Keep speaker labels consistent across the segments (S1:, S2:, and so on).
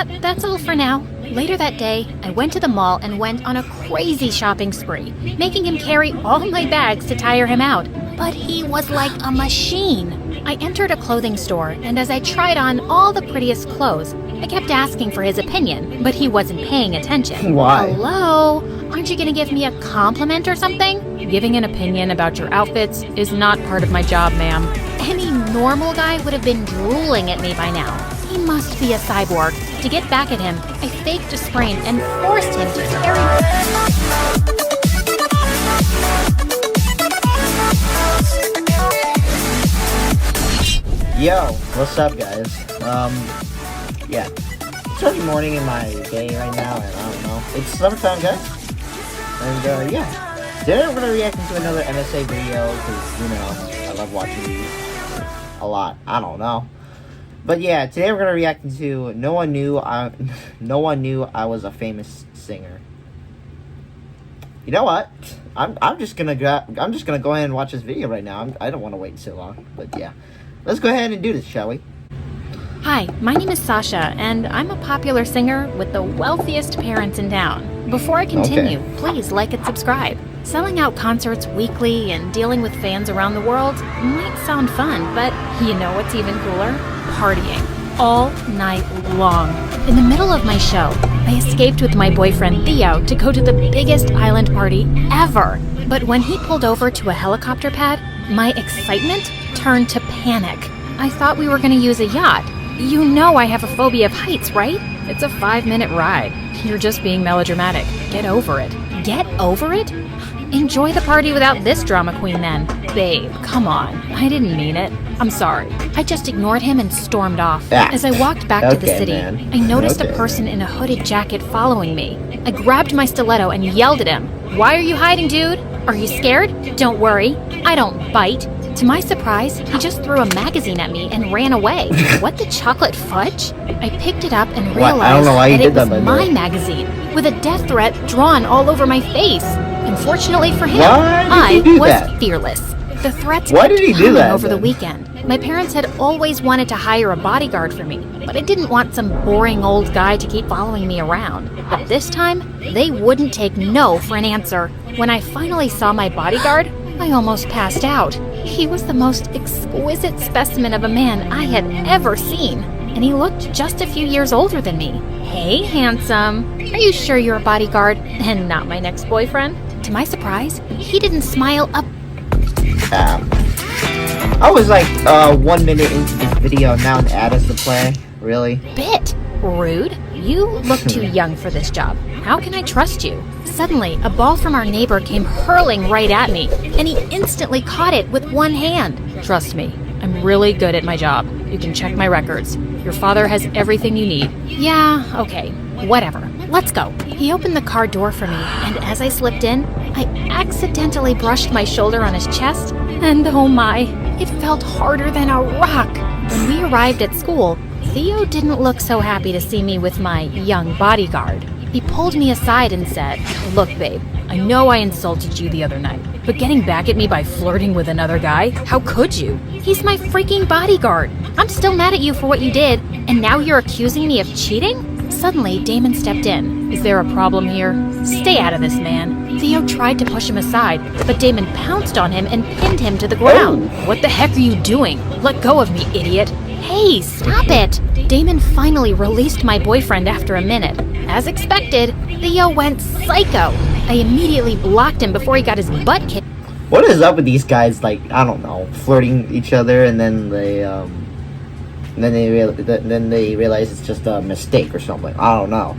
S1: That's all for now. Later that day, I went to the mall and went on a crazy shopping spree, making him carry all my bags to tire him out. But he was like a machine. I entered a clothing store, and as I tried on all the prettiest clothes, I kept asking for his opinion, but he wasn't paying attention.
S2: Why?
S1: Hello? Aren't you gonna give me a compliment or something? Giving an opinion about your outfits is not part of my job, ma'am. Any normal guy would have been drooling at me by now. He must be a cyborg. To get back at him, I faked a sprain and forced him to carry
S2: Yo, what's up, guys? Yeah. It's early morning in my day right now, and I don't know. It's summertime, guys. And, yeah. Today we're gonna react to another MSA video, because, you know, I love watching these a lot. I don't know. But yeah, today we're gonna react to No One Knew I Was a Famous Singer. You know what? I'm just gonna go ahead and watch this video right now. I don't want to wait so long. But yeah, let's go ahead and do this, shall we?
S1: Hi, my name is Sasha, and I'm a popular singer with the wealthiest parents in town. Before I continue, please like and subscribe. Selling out concerts weekly and dealing with fans around the world might sound fun, but you know what's even cooler? Partying all night long. In the middle of my show, I escaped with my boyfriend Theo to go to the biggest island party ever. But when he pulled over to a helicopter pad, my excitement turned to panic. I thought we were going to use a yacht. You know I have a phobia of heights, right? It's a 5-minute ride. You're just being melodramatic. Get over it. Get over it? Enjoy the party without this drama queen then. Babe, come on. I didn't mean it. I'm sorry. I just ignored him and stormed off. As I walked back to the city, I noticed a person in a hooded jacket following me. I grabbed my stiletto and yelled at him. Why are you hiding, dude? Are you scared? Don't worry. I don't bite. To my surprise, he just threw a magazine at me and ran away. What the chocolate fudge? I picked it up and realized that it was my magazine, with a death threat drawn all over my face. Unfortunately for him, I was fearless. The threats kept coming over the weekend. My parents had always wanted to hire a bodyguard for me, but I didn't want some boring old guy to keep following me around. But this time, they wouldn't take no for an answer. When I finally saw my bodyguard, I almost passed out. He was the most exquisite specimen of a man I had ever seen, and he looked just a few years older than me. Hey, handsome. Are you sure you're a bodyguard and not my next boyfriend? To my surprise, he didn't smile a
S2: I was like 1 minute into this video, now an ad is to play. Really?
S1: bit. Rude. You look too young for this job. How can I trust you? Suddenly, a ball from our neighbor came hurling right at me, and he instantly caught it with one hand. Trust me, I'm really good at my job. You can check my records. Your father has everything you need. Yeah, okay, whatever. Let's go. He opened the car door for me, and as I slipped in, I accidentally brushed my shoulder on his chest, and oh my, it felt harder than a rock. When we arrived at school, Theo didn't look so happy to see me with my young bodyguard. He pulled me aside and said, Look, babe, I know I insulted you the other night, but getting back at me by flirting with another guy, how could you? He's my freaking bodyguard. I'm still mad at you for what you did, and now you're accusing me of cheating? Suddenly, Damon stepped in. Is there a problem here? Stay out of this, man. Theo tried to push him aside, but Damon pounced on him and pinned him to the ground. What the heck are you doing? Let go of me, idiot. Hey, stop it! Damon finally released my boyfriend after a minute. As expected, Theo went psycho. I immediately blocked him before he got his butt kicked.
S2: What is up with these guys? Like, I don't know, flirting each other, and then they realize it's just a mistake or something. I don't know.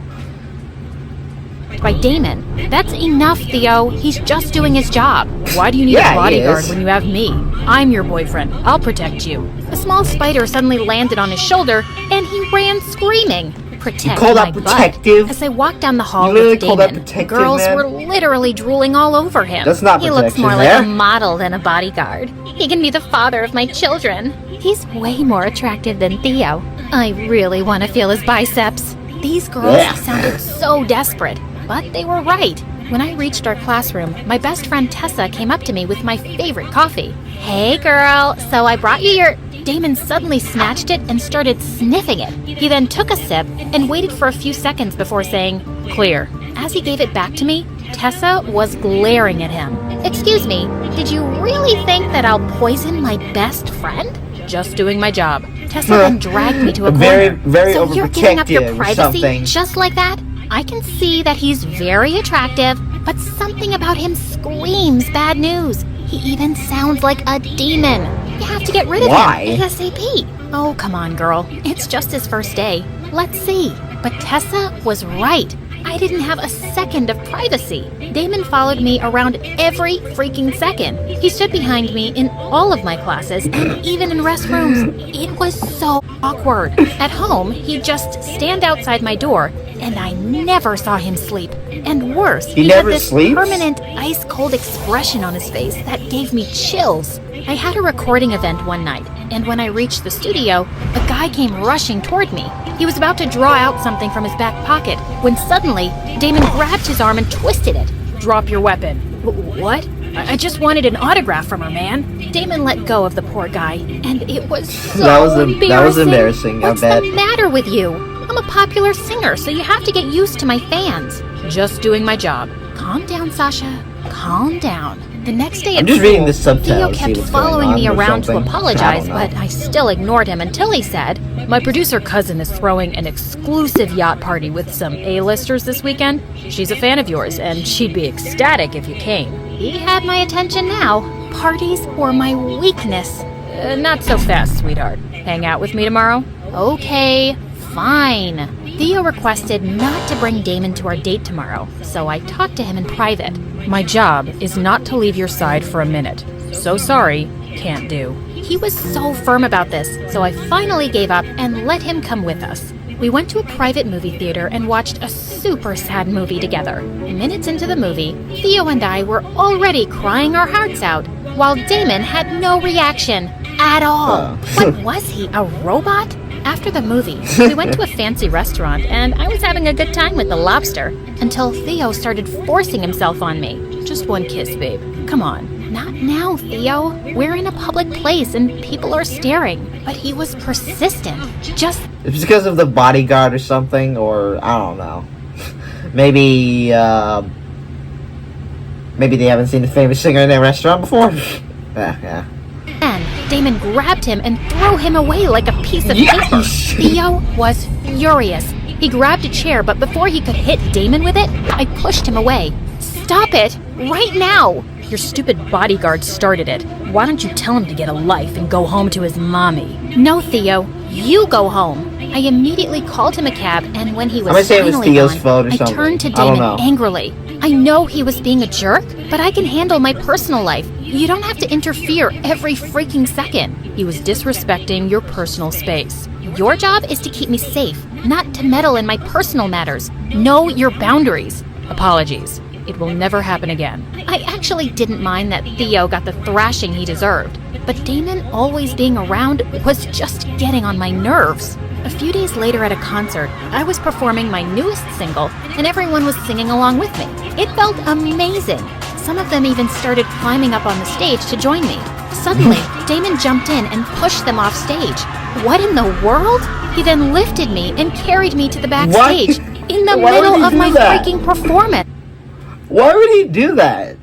S1: By Damon. That's enough, Theo. He's just doing his job. Why do you need a bodyguard when you have me? I'm your boyfriend. I'll protect you. A small spider suddenly landed on his shoulder, and he ran screaming. Protect my butt. As I walked down the hall with Damon, girls were literally drooling all over him.
S2: That's not
S1: He looks more like a model than a bodyguard. He can be the father of my children. He's way more attractive than Theo. I really want to feel his biceps. These girls sounded so desperate, but they were right. When I reached our classroom, my best friend Tessa came up to me with my favorite coffee. Hey girl, so I brought you your... Damon suddenly snatched it and started sniffing it. He then took a sip and waited for a few seconds before saying, "Clear." As he gave it back to me, Tessa was glaring at him. "Excuse me, did you really think that I'll poison my best friend?" "Just doing my job." Tessa then dragged me to a corner.
S2: Very
S1: "So you're giving up your
S2: overprotective or
S1: privacy
S2: something.
S1: just like that? I can see that he's very attractive, but something about him screams bad news. He even sounds like a demon. You have to get rid of him ASAP." "Oh, come on, girl. It's just his first day. Let's see." But Tessa was right. I didn't have a second of privacy. Damon followed me around every freaking second. He stood behind me in all of my classes and even in restrooms. It was so awkward. At home, he'd just stand outside my door, and I never saw him sleep. And worse, he
S2: never
S1: had this
S2: sleeps?
S1: permanent ice-cold expression on his face that gave me chills. I had a recording event one night, and when I reached the studio, a guy came rushing toward me. He was about to draw out something from his back pocket when suddenly Damon grabbed his arm and twisted it. "Drop your weapon." "What? I just wanted an autograph from her, man." Damon let go of the poor guy, and it was so
S2: That was
S1: embarrassing.
S2: embarrassing, I
S1: What's
S2: bet.
S1: the matter with you? I'm a popular singer, so you have to get used to my fans. "Just doing my job." "Calm down, Sasha. Calm down." The next day at
S2: I'm just
S1: school,
S2: reading the subtitles
S1: Theo
S2: to see
S1: kept
S2: what's going
S1: following
S2: on
S1: me
S2: or
S1: around to
S2: something.
S1: apologize,
S2: I don't know.
S1: but I still ignored him until he said, "My producer cousin is throwing an exclusive yacht party with some A-listers this weekend. She's a fan of yours, and she'd be ecstatic if you came." He had my attention now. Parties were my weakness. Not so fast, sweetheart. Hang out with me tomorrow?" "Okay, fine." Theo requested not to bring Damon to our date tomorrow, so I talked to him in private. "My job is not to leave your side for a minute. So sorry, can't do." He was so firm about this, so I finally gave up and let him come with us. We went to a private movie theater and watched a super sad movie together. Minutes into the movie, Theo and I were already crying our hearts out, while Damon had no reaction at all. What was he, a robot? After the movie, we went to a fancy restaurant, and I was having a good time with the lobster until Theo started forcing himself on me. "Just one kiss, babe. Come on." "Not now, Theo. We're in a public place and people are staring." But he was persistent. Just
S2: It's because of the bodyguard or something, or I don't know. Maybe they haven't seen the famous singer in their restaurant before. Yeah.
S1: then, Damon grabbed him and threw him away like a piece of paper. Theo was furious. He grabbed a chair, but before he could hit Damon with it, I pushed him away. "Stop it! Right now!" "Your stupid bodyguard started it. Why don't you tell him to get a life and go home to his mommy?" "No, Theo. You go home." I immediately called him a cab, and when he was
S2: I'm gonna say it was
S1: finally
S2: Theo's
S1: gone,
S2: fault or
S1: I
S2: something.
S1: turned to
S2: I don't
S1: Damon
S2: know.
S1: angrily. "I know he was being a jerk, but I can handle my personal life. You don't have to interfere every freaking second." "He was disrespecting your personal space. Your job is to keep me safe, not to meddle in my personal matters. Know your boundaries." "Apologies. It will never happen again." I actually didn't mind that Theo got the thrashing he deserved, but Damon always being around was just getting on my nerves. A few days later at a concert, I was performing my newest single, and everyone was singing along with me. It felt amazing. Some of them even started climbing up on the stage to join me. Suddenly, Damon jumped in and pushed them off stage. What in the world? He then lifted me and carried me to the backstage in the
S2: Why would
S1: middle
S2: he
S1: of
S2: do
S1: my
S2: that?
S1: freaking performance.
S2: Why would he do that?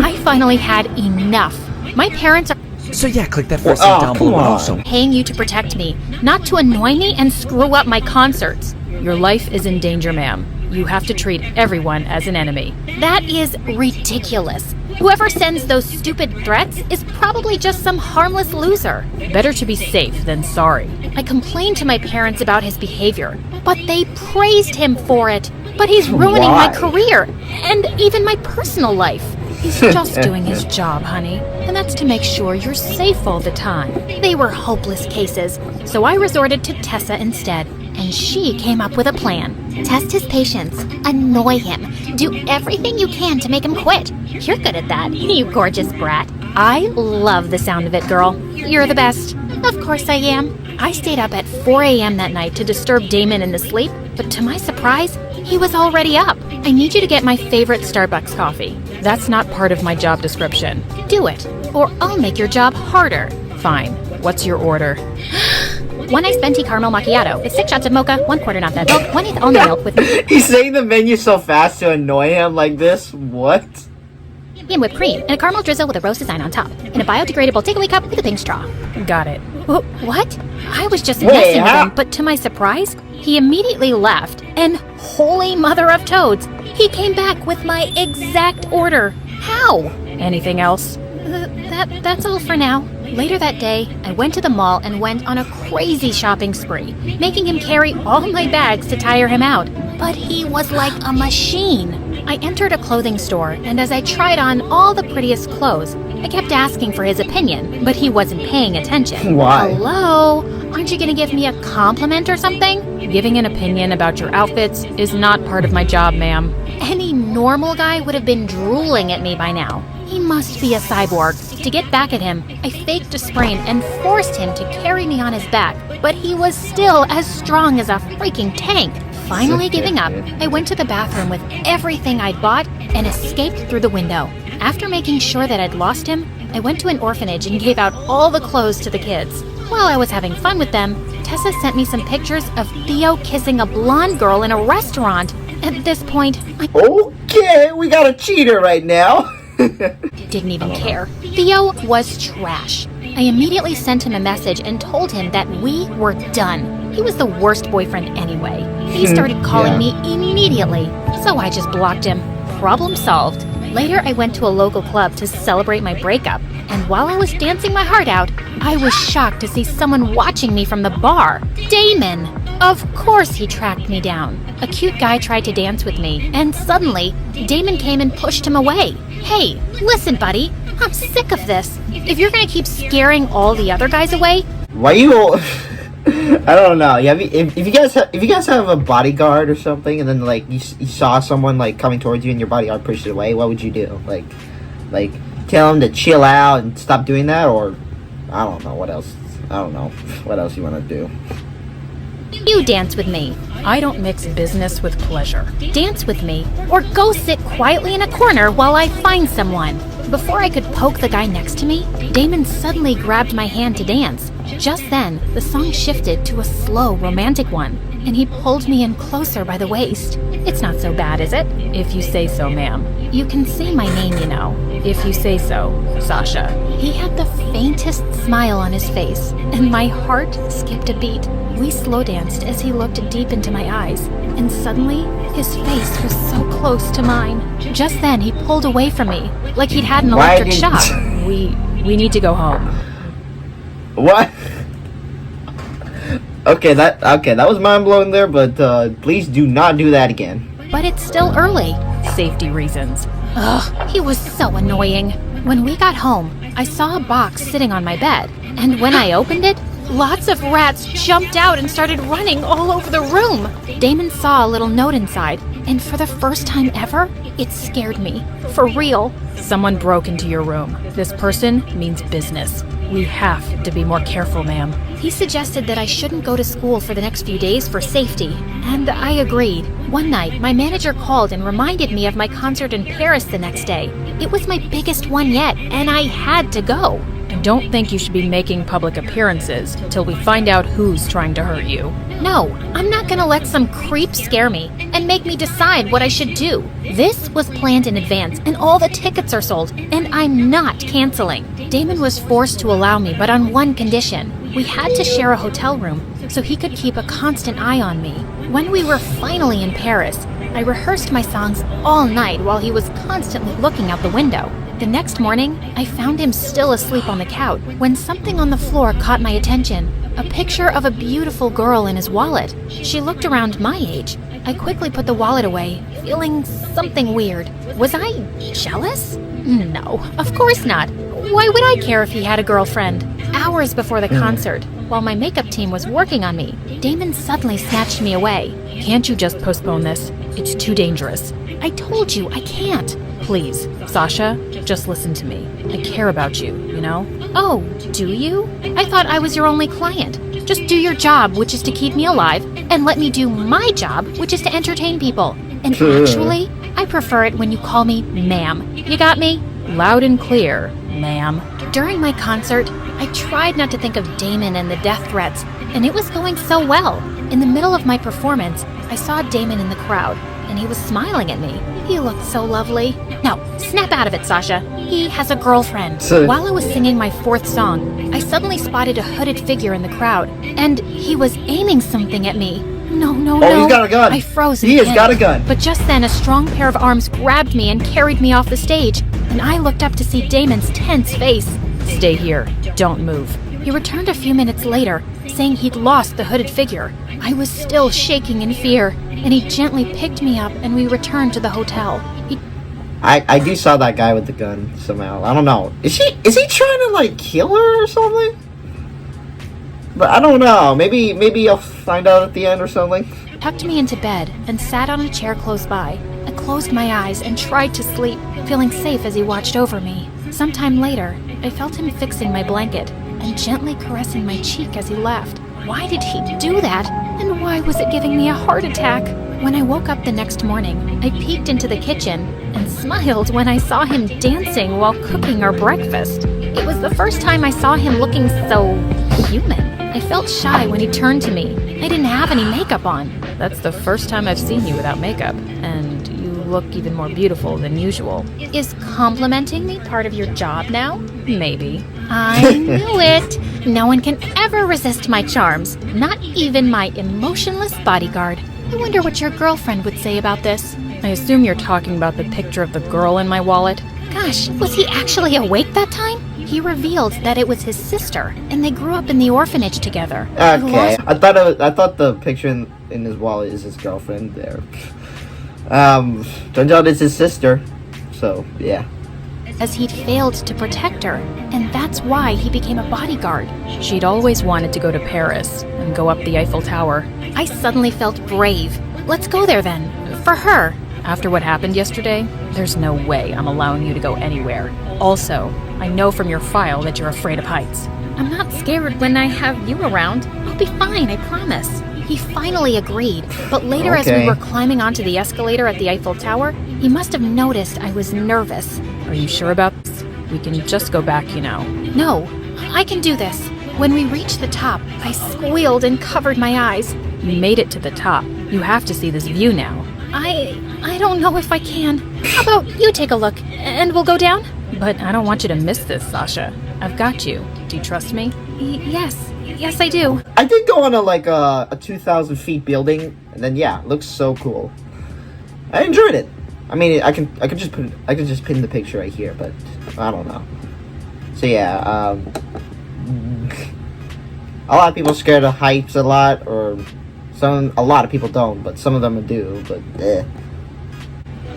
S1: I finally had enough. My parents are
S3: So yeah, click that first
S2: Oh,
S3: link down
S2: come
S3: below. And
S2: on.
S3: also,
S1: paying you to protect me, not to annoy me and screw up my concerts. "Your life is in danger, ma'am. You have to treat everyone as an enemy." That is ridiculous. Whoever sends those stupid threats is probably just some harmless loser. "Better to be safe than sorry." I complained to my parents about his behavior, but they praised him for it. But he's ruining my
S2: Why?
S1: career and even my personal life. He's just doing his job, honey, and that's to make sure you're safe all the time. They were hopeless cases, so I resorted to Tessa instead, and she came up with a plan. Test his patience, annoy him, do everything you can to make him quit. You're good at that, you gorgeous brat. I love the sound of it, girl. You're the best. Of course I am. I stayed up at 4 a.m. that night to disturb Damon in his sleep, but to my surprise, he was already up. "I need you to get my favorite Starbucks coffee. That's not part of my job description. Do it, or I'll make your job harder. Fine. What's your order?
S3: 1 iced venti caramel macchiato with 6 shots of mocha, 1 quarter not that milk, 1/8 almond milk with
S2: He's saying the menu so fast to annoy him like this. What?
S3: and whipped cream, and a caramel drizzle with a rose design on top, in a biodegradable takeaway cup with a pink straw.
S1: Got it.
S3: What?
S1: I was just
S2: Wait,
S1: messing with
S2: how-
S1: him, but to my surprise, he immediately left. And holy mother of toads, he came back with my exact order. How? Anything else?
S3: That's all for now. Later that day, I went to the mall and went on a crazy shopping spree, making him carry all my bags to tire him out. But he was like a machine. I entered a clothing store, and as I tried on all the prettiest clothes, I kept asking for his opinion, but he wasn't paying attention.
S2: Why?
S3: Hello? Aren't you gonna give me a compliment or something?
S1: Giving an opinion about your outfits is not part of my job, ma'am.
S3: Any normal guy would have been drooling at me by now. He must be a cyborg. To get back at him, I faked a sprain and forced him to carry me on his back, but he was still as strong as a freaking tank. Finally giving up, I went to the bathroom with everything I'd bought and escaped through the window. After making sure that I'd lost him, I went to an orphanage and gave out all the clothes to the kids. While I was having fun with them, Tessa sent me some pictures of Theo kissing a blonde girl in a restaurant. At this point, I
S2: Okay, we got a cheater right now.
S3: didn't even care. Theo was trash. I immediately sent him a message and told him that we were done. He was the worst boyfriend anyway. He started calling me immediately, so I just blocked him. Problem solved. Later, I went to a local club to celebrate my breakup, and while I was dancing my heart out, I was shocked to see someone watching me from the bar. Damon! Of course he tracked me down. A cute guy tried to dance with me, and suddenly, Damon came and pushed him away. Hey, listen, buddy, I'm sick of this. If you're gonna keep scaring all the other guys away,
S2: Why you all... I don't know. Yeah, if you guys have a bodyguard or something, and then like you saw someone like coming towards you and your bodyguard pushed it away, what would you do? Like tell him to chill out and stop doing that, or I don't know what else. I don't know what else you want to do.
S3: you dance with me.
S1: I don't mix business with pleasure.
S3: Dance with me, or go sit quietly in a corner while I find someone. Before I could poke the guy next to me, Damon suddenly grabbed my hand to dance. Just then, the song shifted to a slow, romantic one, and he pulled me in closer by the waist. It's not so bad, is it?
S1: If you say so, ma'am.
S3: You can say my name, you know.
S1: If you say so, Sasha.
S3: He had the faintest smile on his face, and my heart skipped a beat. We slow danced as he looked deep into my eyes, and suddenly, his face was so close to mine. Just then, he pulled away from me, like he'd had an
S2: Why
S3: electric
S2: didn't-
S3: shock.
S1: We need to go home.
S2: What? Okay, that was mind blowing there, but please do not do that again.
S3: But it's still early.
S1: Safety reasons.
S3: Ugh, he was so annoying. When we got home, I saw a box sitting on my bed, and when I opened it, lots of rats jumped out and started running all over the room. Damon saw a little note inside, and for the first time ever, it scared me. For real.
S1: Someone broke into your room. This person means business. We have to be more careful, ma'am.
S3: He suggested that I shouldn't go to school for the next few days for safety, and I agreed. One night, my manager called and reminded me of my concert in Paris the next day. It was my biggest one yet, and I had to go.
S1: I don't think you should be making public appearances till we find out who's trying to hurt you.
S3: No, I'm not gonna let some creep scare me and make me decide what I should do. This was planned in advance, and all the tickets are sold, and I'm not canceling. Damon was forced to allow me, but on one condition. We had to share a hotel room, so he could keep a constant eye on me. When we were finally in Paris, I rehearsed my songs all night while he was constantly looking out the window. The next morning, I found him still asleep on the couch when something on the floor caught my attention. A picture of a beautiful girl in his wallet. She looked around my age. I quickly put the wallet away, feeling something weird. Was I jealous? No, of course not. Why would I care if he had a girlfriend? Hours before the concert, while my makeup team was working on me, Damon suddenly snatched me away.
S1: Can't you just postpone this? It's too dangerous.
S3: I told you, I can't.
S1: Please, Sasha, just listen to me. I care about you, you know?
S3: Oh, do you? I thought I was your only client. Just do your job, which is to keep me alive, and let me do my job, which is to entertain people. And actually, I prefer it when you call me ma'am. You got me?
S1: Loud and clear, ma'am.
S3: During my concert, I tried not to think of Damon and the death threats, and it was going so well. In the middle of my performance, I saw Damon in the crowd, and he was smiling at me. He looked so lovely. Now, snap out of it, Sasha. He has a girlfriend. While I was singing my fourth song, I suddenly spotted a hooded figure in the crowd, and he was aiming something at me. No.
S2: He's got a gun.
S3: I froze in
S2: He has
S3: panic.
S2: got a gun.
S3: But just then, a strong pair of arms grabbed me and carried me off the stage, and I looked up to see Damon's tense face.
S1: Stay here. Don't move.
S3: He returned a few minutes later, saying he'd lost the hooded figure. I was still shaking in fear, and he gently picked me up and we returned to the hotel.
S2: I do saw that guy with the gun somehow. I don't know. Is he trying to like kill her or something? But I don't know. Maybe I'll find out at the end or something.
S3: Tucked me into bed and sat on a chair close by. I closed my eyes and tried to sleep, feeling safe as he watched over me. Sometime later, I felt him fixing my blanket and gently caressing my cheek as he left. Why did he do that? And why was it giving me a heart attack? When I woke up the next morning, I peeked into the kitchen and smiled when I saw him dancing while cooking our breakfast. It was the first time I saw him looking so human. I felt shy when he turned to me. I didn't have any makeup on.
S1: That's the first time I've seen you without makeup, and you look even more beautiful than usual.
S3: Is complimenting me part of your job now?
S1: Maybe.
S3: I knew it. No one can ever resist my charms, not even my emotionless bodyguard. I wonder what your girlfriend would say about this.
S1: I assume you're talking about the picture of the girl in my wallet.
S3: Gosh, was he actually awake that time? He revealed that it was his sister, and they grew up in the orphanage together.
S2: Okay, I thought the picture in his wallet is his girlfriend there. Turns out it's his sister. So yeah.
S3: As he'd failed to protect her, and that's why he became a bodyguard.
S1: She'd always wanted to go to Paris and go up the Eiffel Tower.
S3: I suddenly felt brave. Let's go there then. For her.
S1: After what happened yesterday, there's no way I'm allowing you to go anywhere. Also, I know from your file that you're afraid of heights.
S3: I'm not scared when I have you around. I'll be fine, I promise. He finally agreed, but later as we were climbing onto the escalator at the Eiffel Tower, he must have noticed I was nervous.
S1: Are you sure about this? We can just go back, you know.
S3: No, I can do this. When we reached the top, I squealed and covered my eyes.
S1: You made it to the top. You have to see this view now.
S3: I don't know if I can. How about you take a look, and we'll go down?
S1: But I don't want you to miss this, Sasha. I've got you. Do you trust me?
S3: Yes, I do.
S2: I did go on a 2,000 feet building, and then yeah, it looks so cool. I enjoyed it. I mean, I could just pin the picture right here, but I don't know. So yeah, a lot of people are scared of heights a lot, or a lot of people don't, but some of them do. But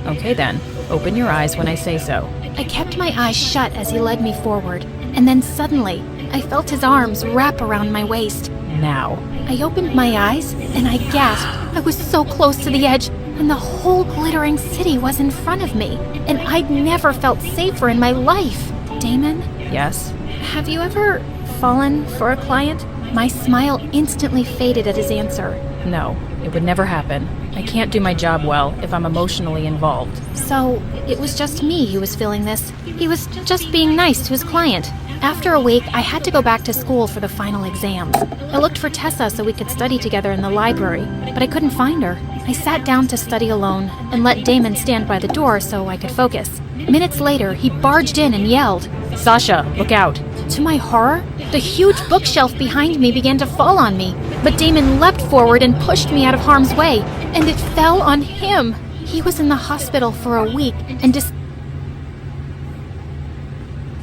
S1: Okay then, open your eyes when I say so.
S3: I kept my eyes shut as he led me forward, and then suddenly, I felt his arms wrap around my waist.
S1: Now.
S3: I opened my eyes, and I gasped. I was so close to the edge, and the whole glittering city was in front of me, and I'd never felt safer in my life. Damon?
S1: Yes?
S3: Have you ever fallen for a client? My smile instantly faded at his answer.
S1: No, it would never happen. I can't do my job well if I'm emotionally involved.
S3: So, it was just me who was feeling this. He was just being nice to his client. After a week, I had to go back to school for the final exams. I looked for Tessa so we could study together in the library, but I couldn't find her. I sat down to study alone and let Damon stand by the door so I could focus. Minutes later, he barged in and yelled,
S1: Sasha, look out!
S3: To my horror, the huge bookshelf behind me began to fall on me, but Damon leapt forward and pushed me out of harm's way, and it fell on him. He was in the hospital for a week and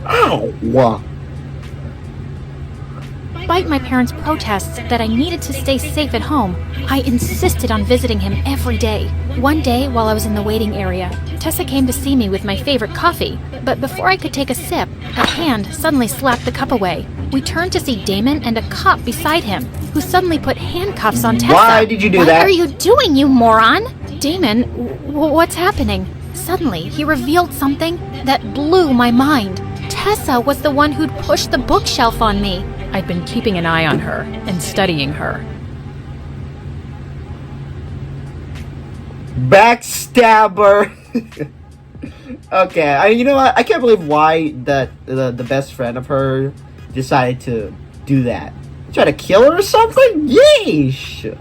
S2: ow!
S3: Despite my parents' protests that I needed to stay safe at home, I insisted on visiting him every day. One day, while I was in the waiting area, Tessa came to see me with my favorite coffee, but before I could take a sip, a hand suddenly slapped the cup away. We turned to see Damon and a cop beside him, who suddenly put handcuffs on Tessa.
S2: Why did you do that?
S3: What are you doing, you moron? Damon, what's happening? Suddenly, he revealed something that blew my mind. Tessa was the one who'd pushed the bookshelf on me.
S1: I'd been keeping an eye on her and studying her.
S2: Backstabber! Okay, you know what? I can't believe why the best friend of her decided to do that. Try to kill her or something? Yeesh!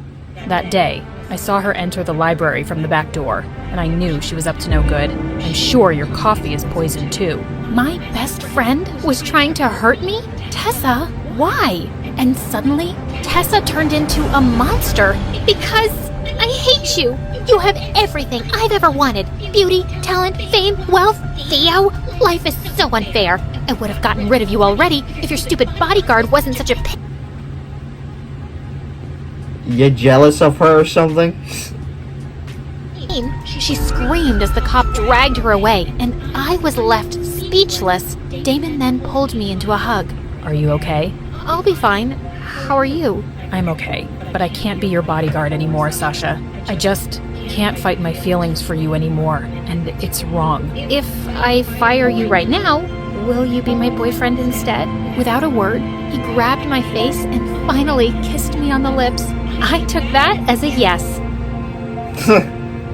S1: That day, I saw her enter the library from the back door, and I knew she was up to no good. I'm sure your coffee is poisoned too.
S3: My best friend was trying to hurt me? Tessa, why? And suddenly, Tessa turned into a monster because I hate you. You have everything I've ever wanted. Beauty, talent, fame, wealth. Theo, life is so unfair. I would have gotten rid of you already if your stupid bodyguard wasn't such a
S2: You jealous of her or something?
S3: pain. She screamed as the cop dragged her away, and I was left speechless. Damon then pulled me into a hug.
S1: Are you okay?
S3: I'll be fine. How are you?
S1: I'm okay, but I can't be your bodyguard anymore, Sasha. I just can't fight my feelings for you anymore, and it's wrong.
S3: If I fire you right now, will you be my boyfriend instead? Without a word, he grabbed my face and finally kissed me on the lips. I took that as a yes.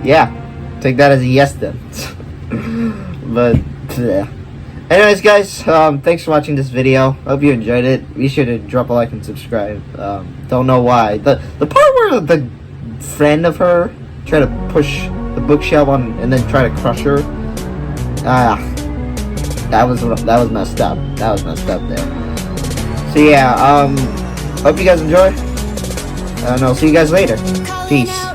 S2: Yeah, take that as a yes then. But yeah. Anyways, guys, thanks for watching this video. Hope you enjoyed it. Be sure to drop a like and subscribe. Don't know why the part where the friend of her tried to push the bookshelf on and then try to crush her. That was messed up. That was messed up there. So yeah, hope you guys enjoy. And I'll see you guys later. Peace.